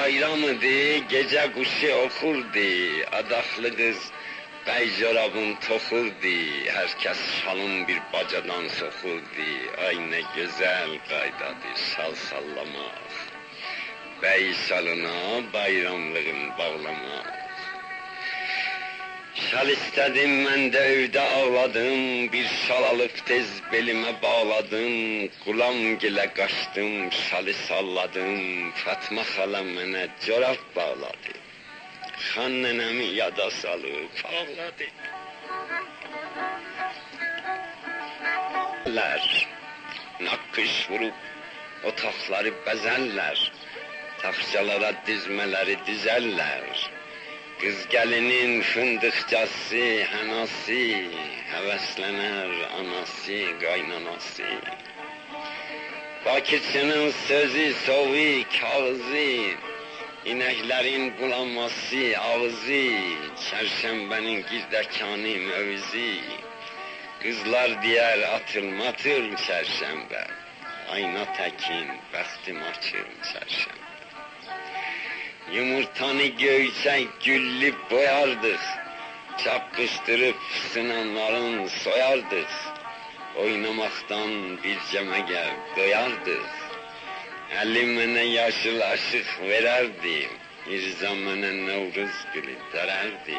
bayramıdır, gece kuşu okurdu, adaklı kız bey corabın toxurdu, herkes şalın bir bacadan soxurdu, ay ne güzel qaydadır şal sallamaq, bey şalına bayramlığın bağlamaq. Şal istedim, mən də evdə ağladım, bir şal alıb tez belimə bağladım, qulam gilə qaçdım, şalı salladım, Fatma xala mənə corab bağladı, xan nənəmi yada salıb ağladı. Naqqış vurub otaqları bəzərlər, taxçalara dizmələri dizərlər. Qız gəlinin fındıqcası, hənası, həvəslənər anası, qaynanası. Bakirçinin sözü, soğu, kağızı, inəklərin bulanması, ağzı, çərşənbənin girdəkanı, mövzi. Qızlar deyər atılmatır çərşənbə, ayna təkin, bəxtim açır çərşənbə. Yumurtanı göyçək güllüb boyardıq, çapqışdırıb sınanların soyardıq, oynamaqdan bir cəməgər doyardıq. Əli mənə yaşıl aşıq verərdi, İrza mənə Novruz gülü dərərdi.